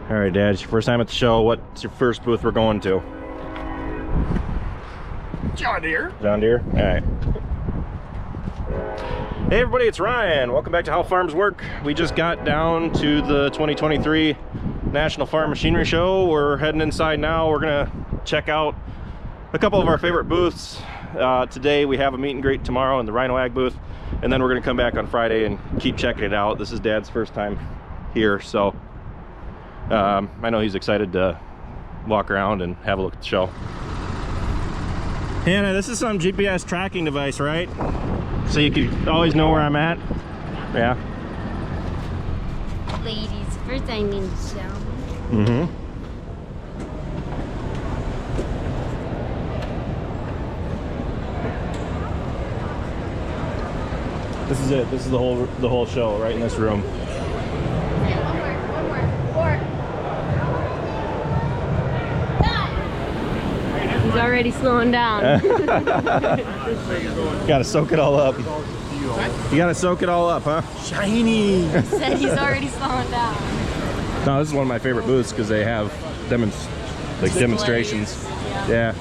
All right, Dad, it's your first time at the show. What's your first booth we're going to? John Deere. John Deere? All right. Hey everybody, it's Ryan. Welcome back to How Farms Work. We just got down to the 2023 National Farm Machinery Show. We're heading inside now. We're gonna check out a couple of our favorite booths. Today we have a meet and greet tomorrow in the Rhino Ag booth, and then we're gonna come back on Friday and keep checking it out. This is Dad's first time here, so I know he's excited to walk around and have a look at the show. Hannah, this is some GPS tracking device, right? So you can always know where I'm at? Yeah. Ladies, first time in the show. Mm-hmm. This is it. This is the whole show right in this room. He's already slowing down. Gotta soak it all up. You gotta soak it all up, huh? Shiny. He said he's already slowing down. No, this is one of my favorite booths because they have demonstrations. Yeah.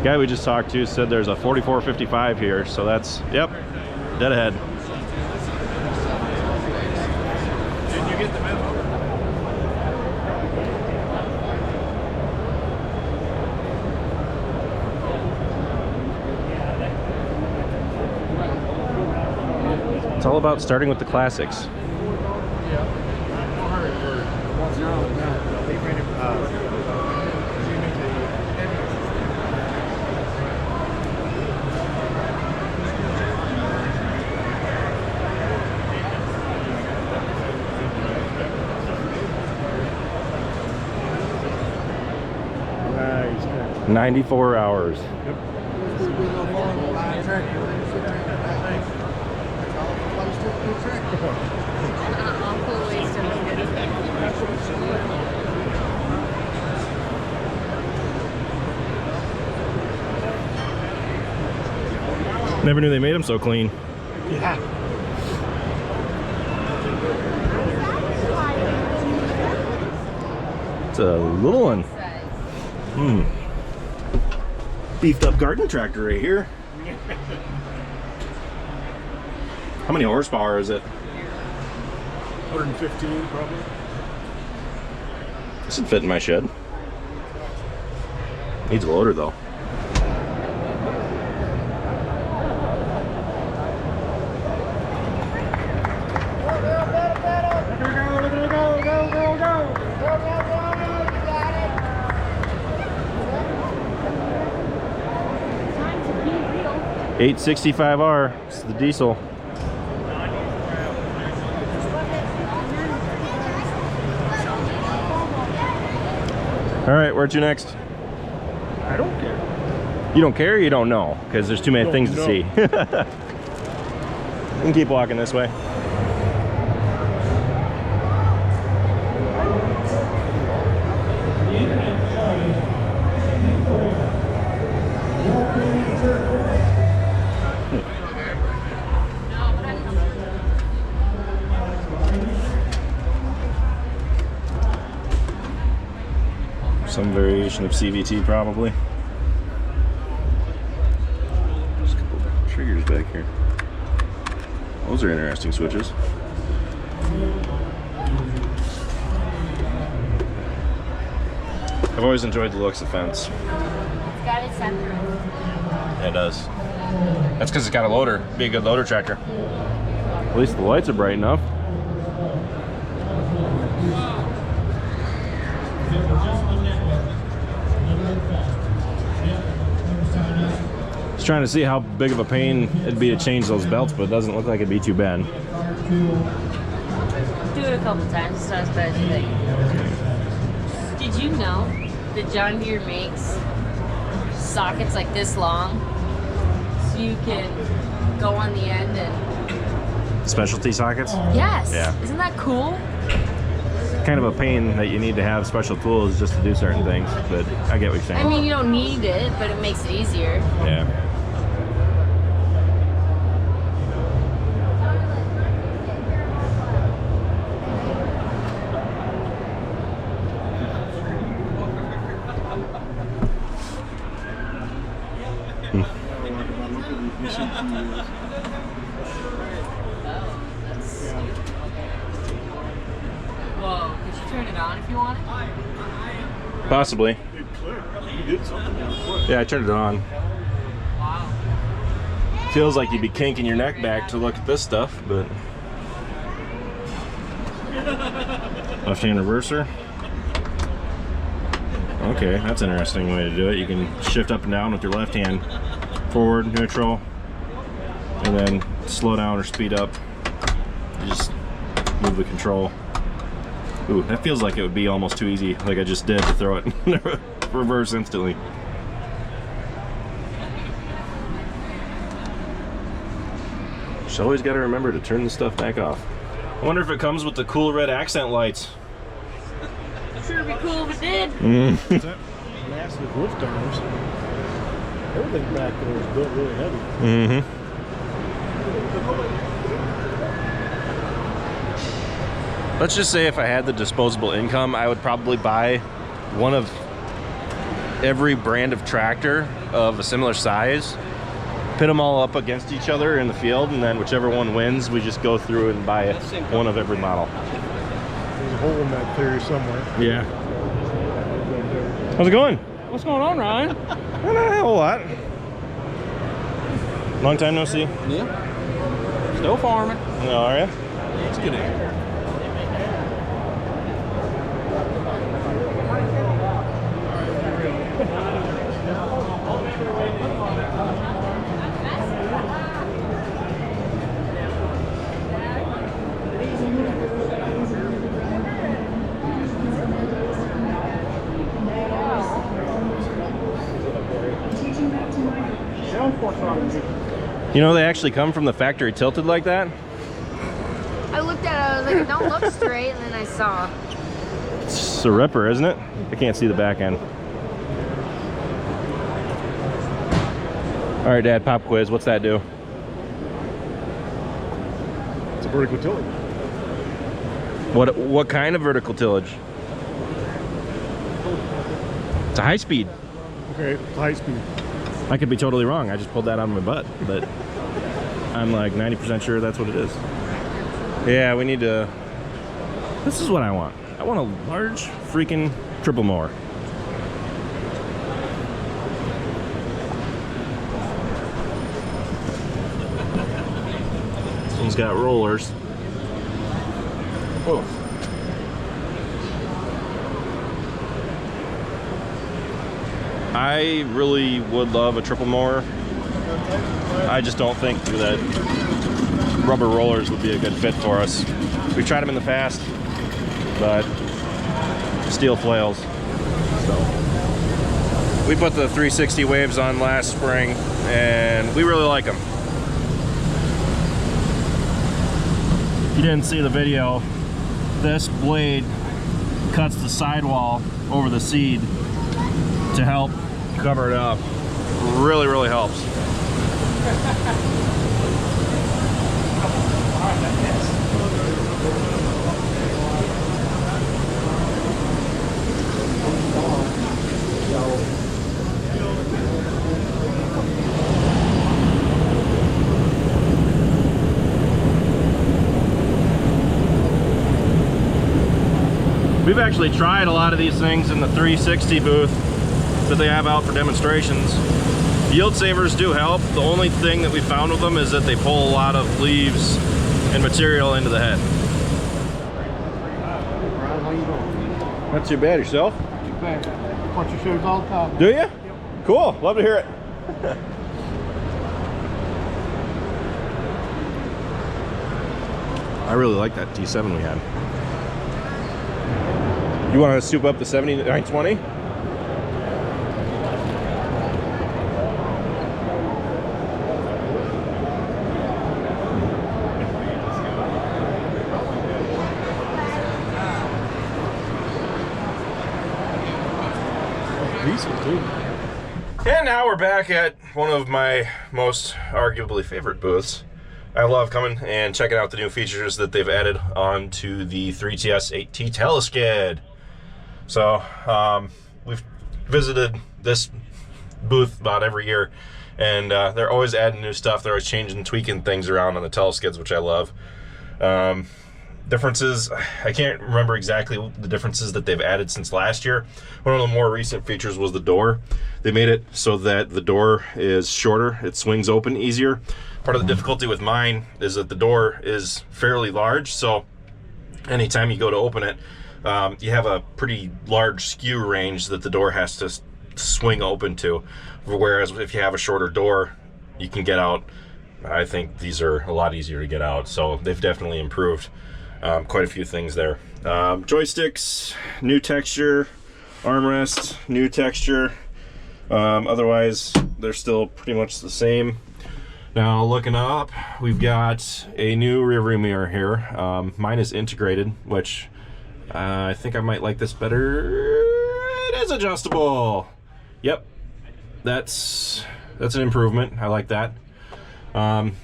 Guy we just talked to said there's a 4455 here, so that's, yep, dead ahead. Did you get the memo? It's all about starting with the classics. Nice. 94 hours. Yep. Never knew they made them so clean. Yeah. It's a little one. Beefed up garden tractor right here. How many horsepower is it? 115 probably. This would fit in my shed. Needs a loader though. $865R. It's the diesel. All right, where to next? I don't care. You don't care or you don't know? Because there's too many things to see. You can keep walking this way. Some variation of CVT probably. There's a couple of triggers back here. Those are interesting switches. I've always enjoyed the looks of the fence. It's got its center. Yeah, it does. That's because it's got a loader. Be a good loader tractor. At least the lights are bright enough. Just trying to see how big of a pain it'd be to change those belts, but it doesn't look like it'd be too bad. Do it a couple times. It's not as bad as you think. Did you know that John Deere makes sockets like this long, so you can go on the end and... Specialty sockets? Yes. Yeah. Isn't that cool? Kind of a pain that you need to have special tools just to do certain things, but I get what you're saying. I mean, you don't need it, but it makes it easier. Yeah. That's Whoa, could you turn it on if you want it? Possibly. It clicked. You did something. It clicked. Yeah, I turned it on. Wow. Feels like you'd be kinking your neck back to look at this stuff, but left-hand reverser. Okay, that's an interesting way to do it. You can shift up and down with your left hand, forward, neutral, and then slow down or speed up. You just move the control. Ooh, that feels like it would be almost too easy, like I just did, to throw it in reverse instantly. Just always got to remember to turn the stuff back off. I wonder if it comes with the cool red accent lights. Sure be cool if it did. What's that? Massive lift arms. Everything back there is built really heavy. Let's just say if I had the disposable income, I would probably buy one of every brand of tractor of a similar size, pit them all up against each other in the field, and then whichever one wins, we just go through and buy one of every model. There's a hole in that theory somewhere. Yeah. How's it going? What's going on, Ryan? Not a whole lot. Long time no see. Yeah. Still farming. No, are ya? It's good air. You know, they actually come from the factory tilted like that. I looked at it, I was like, it don't look straight, and then I saw. It's a ripper, isn't it? I can't see the back end. All right, Dad, pop quiz. What's that do? It's a vertical tillage. What kind of vertical tillage? It's a high speed. Okay, it's high speed. I could be totally wrong. I just pulled that out of my butt, but I'm like 90% sure that's what it is. Yeah, we need to. This is what I want. I want a large freaking triple mower. This one's got rollers. Whoa. I really would love a triple mower. I just don't think that rubber rollers would be a good fit for us. We've tried them in the past, but steel flails. So we put the 360 waves on last spring, and we really like them. If you didn't see the video, this blade cuts the sidewall over the seed to help cover it up. Really, really helps. We've actually tried a lot of these things in the 360 booth that they have out for demonstrations. Yield savers do help. The only thing that we found with them is that they pull a lot of leaves and material into the head. Ron, how you doing? Not too bad. Yourself? Too bad. Watch your shows all the time. Do you? Cool. Love to hear it. I really like that T7 we had. You want to soup up the 7920? Decent too. And now we're back at one of my most arguably favorite booths. I love coming and checking out the new features that they've added onto the 3TS 8T Teleskid. So we've visited this booth about every year, And they're always adding new stuff. They're always changing, tweaking things around on the teleskids, which I love. Differences, I can't remember exactly the differences that they've added since last year. One of the more recent features was the door. They made it so that the door is shorter, it swings open easier. Part of the difficulty with mine is that the door is fairly large, so anytime you go to open it, you have a pretty large skew range that the door has to swing open to. Whereas if you have a shorter door, you can get out. I think these are a lot easier to get out, so they've definitely improved quite a few things there. Joysticks, new texture. Armrest, new texture. Otherwise, they're still pretty much the same. Now, looking up, we've got a new rear view mirror here. Mine is integrated, which I think I might like this better. It is adjustable. Yep, that's an improvement. I like that.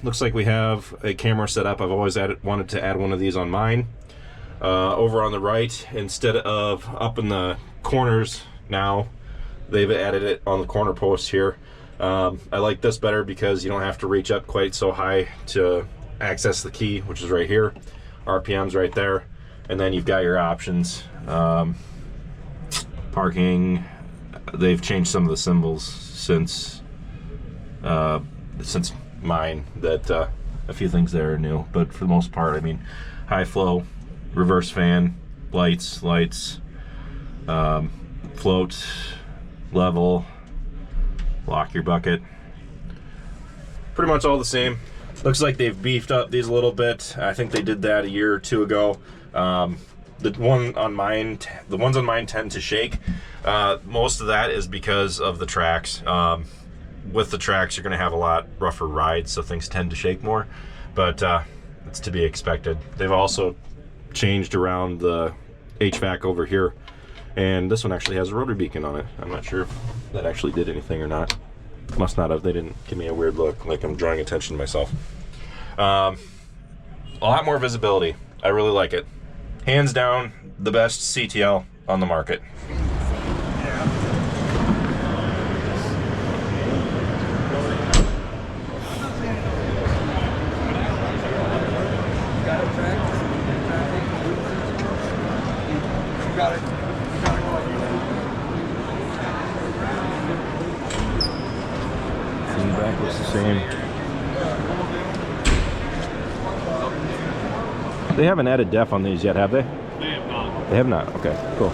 Looks like we have a camera set up. I've always wanted to add one of these on mine. Over on the right, instead of up in the corners now, they've added it on the corner post here. I like this better because you don't have to reach up quite so high to access the key, which is right here. RPM's right there. And then you've got your options. Parking, they've changed some of the symbols since mine, that a few things there are new, but for the most part, I mean, high flow, reverse fan, lights, float, level, lock your bucket, pretty much all the same. Looks like they've beefed up these a little bit. I think they did that a year or two ago. The ones on mine tend to shake. Most of that is because of the tracks. With the tracks, you're going to have a lot rougher rides, so things tend to shake more, but it's to be expected. They've also changed around the HVAC over here, and this one actually has a rotary beacon on it. I'm not sure if that actually did anything or not. Must not have. They didn't give me a weird look like I'm drawing attention to myself. A lot more visibility. I really like it. Hands down, the best CTL on the market. Feedback looks the same. They haven't added def on these yet, have they? They have not. They have not. Okay, cool.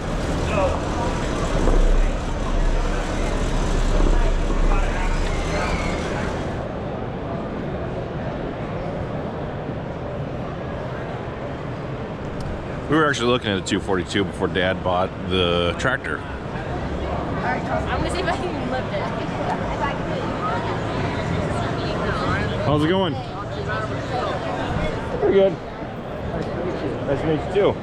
We were actually looking at a 242 before Dad bought the tractor. I'm gonna see if I can lift it. How's it going? Pretty good. Nice to meet you too.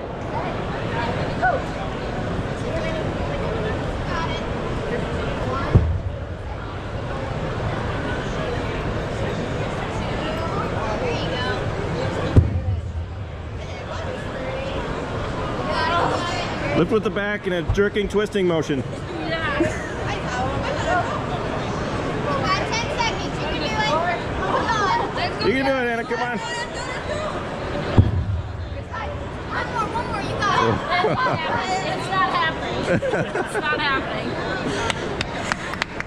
Lift with the back in a jerking, twisting motion. Yeah. You can do it, Anna. Come on. One more, you got it. It's not happening. It's not happening.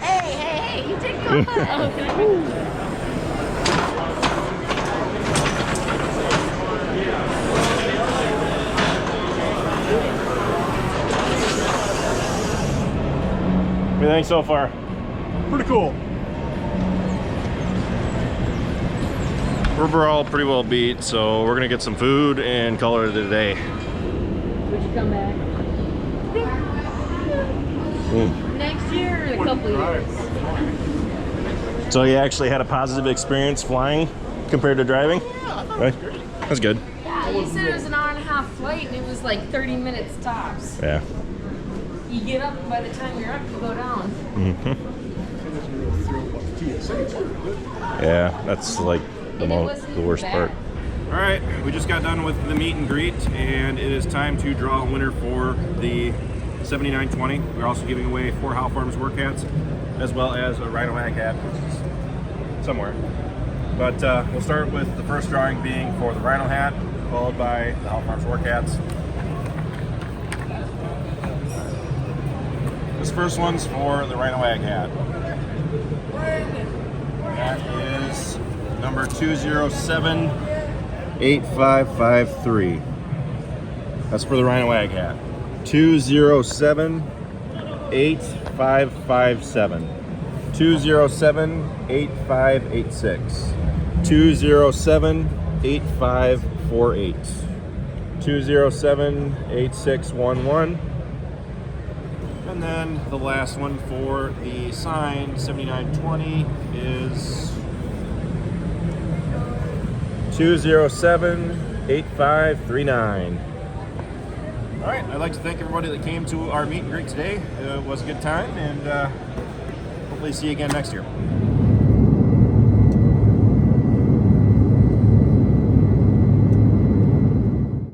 Hey, you did good. What do you think so far? Pretty cool. We're all pretty well beat, so we're gonna get some food and call it a day. Would you come back? Next year or in a couple years? So you actually had a positive experience flying compared to driving? Yeah, Right? That's good. Yeah, you said it was an hour and a half flight and it was like 30 minutes tops. Yeah. You get up, and by the time you're up, you go down. Mm-hmm. Yeah, that's like the worst part. All right, we just got done with the meet and greet, and it is time to draw a winner for the 7920. We're also giving away 4 How Farms work hats, as well as a Rhino Ag hat, which is somewhere. But we'll start with the first drawing being for the Rhino hat, followed by the How Farms Work hats. This first one's for the Rhino Ag hat. That is number 207-8553. That's for the Rhino Ag hat. 207-8557. 207-8586. 207-8548. 207-8611. And then the last one for the sign 7920 is 207-8539. All right, I'd like to thank everybody that came to our meet and greet today. It was a good time, and hopefully see you again next year.